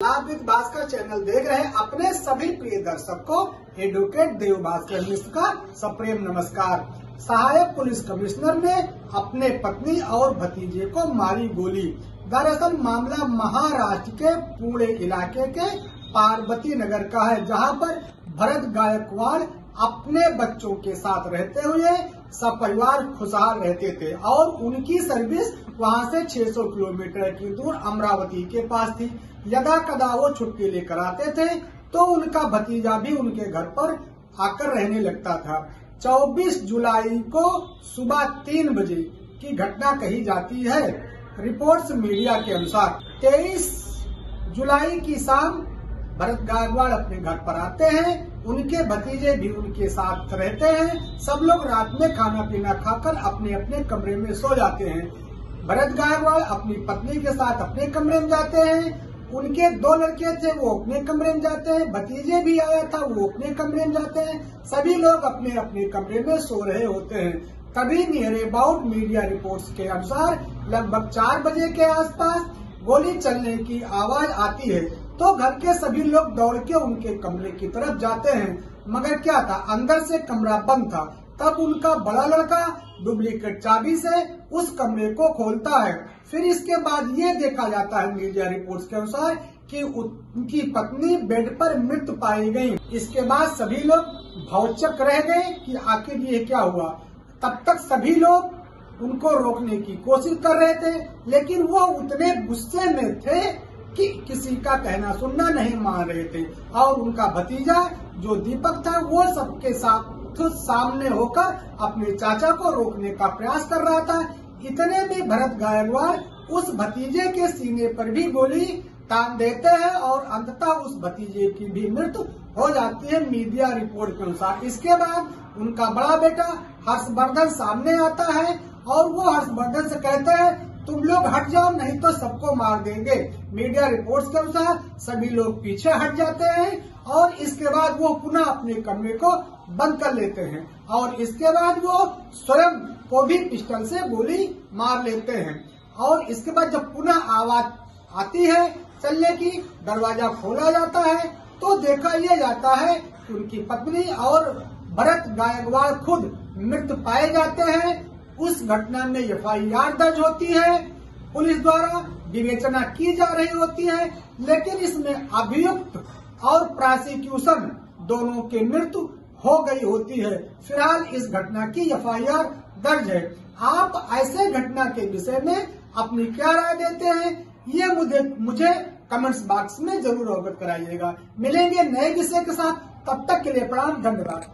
लाभ भास्कर चैनल देख रहे अपने सभी प्रिय दर्शक को एडवोकेट देव भास्कर मिश्र का सप्रेम नमस्कार। सहायक पुलिस कमिश्नर ने अपने पत्नी और भतीजे को मारी गोली। दरअसल मामला महाराष्ट्र के पुणे इलाके के पार्वती नगर का है, जहां पर भरत गायकवाड़ अपने बच्चों के साथ रहते हुए सपरिवार खुशहाल रहते थे और उनकी सर्विस वहां से 600 किलोमीटर की दूर अमरावती के पास थी। यदा कदा वो छुट्टी लेकर आते थे तो उनका भतीजा भी उनके घर पर आकर रहने लगता था। 24 जुलाई को सुबह 3 बजे की घटना कही जाती है। रिपोर्ट्स मीडिया के अनुसार 23 जुलाई की शाम भरत गायकवाड़ अपने घर पर आते हैं, उनके भतीजे भी उनके साथ रहते हैं। सब लोग रात में खाना पीना खाकर अपने अपने कमरे में सो जाते हैं। भरत गायकवाड़ अपनी पत्नी के साथ अपने कमरे में जाते हैं, उनके 2 लड़के थे वो अपने कमरे में जाते हैं, भतीजे भी आया था वो अपने कमरे में जाते हैं। सभी लोग अपने अपने कमरे में सो रहे होते हैं। तभी नियर अबाउट मीडिया रिपोर्ट्स के अनुसार लगभग 4 बजे के आसपास गोली चलने की आवाज आती है तो घर के सभी लोग दौड़ के उनके कमरे की तरफ जाते हैं, मगर क्या था, अंदर से कमरा बंद था। तब उनका बड़ा लड़का डुप्लीकेट चाबी से उस कमरे को खोलता है। फिर इसके बाद ये देखा जाता है मीडिया रिपोर्ट्स के अनुसार कि उनकी पत्नी बेड पर मृत पाई गई। इसके बाद सभी लोग भौचक रह गए कि आखिर ये क्या हुआ। तब तक सभी लोग उनको रोकने की कोशिश कर रहे थे, लेकिन वो उतने गुस्से में थे कि किसी का कहना सुनना नहीं मान रहे थे। और उनका भतीजा जो दीपक था वो सबके साथ सामने होकर अपने चाचा को रोकने का प्रयास कर रहा था। इतने में भरत गायकवाड़ उस भतीजे के सीने पर भी गोली तान देते हैं और अंततः उस भतीजे की भी मृत्यु हो जाती है मीडिया रिपोर्ट के अनुसार। इसके बाद उनका बड़ा बेटा हर्षवर्धन सामने आता है और वो हर्षवर्धन से कहता है तुम लोग हट जाओ नहीं तो सबको मार देंगे। मीडिया रिपोर्ट्स के अनुसार सभी लोग पीछे हट जाते हैं और इसके बाद वो पुनः अपने कमरे को बंद कर लेते हैं और इसके बाद वो स्वयं को भी पिस्टल से गोली मार लेते हैं। और इसके बाद जब पुनः आवाज आती है चलने की, दरवाजा खोला जाता है तो देखा यह जाता है कि उनकी पत्नी और भरत गायकवाड़ खुद मृत पाए जाते हैं। उस घटना में FIR दर्ज होती है, पुलिस द्वारा विवेचना की जा रही होती है, लेकिन इसमें अभियुक्त और प्रोसिक्यूशन दोनों की मृत्यु हो गई होती है। फिलहाल इस घटना की FIR दर्ज है। आप ऐसे घटना के विषय में अपनी क्या राय देते हैं ये मुझे कमेंट्स बॉक्स में जरूर अवगत कराइएगा। मिलेंगे नए विषय के साथ, तब तक के लिए प्रणाम, धन्यवाद।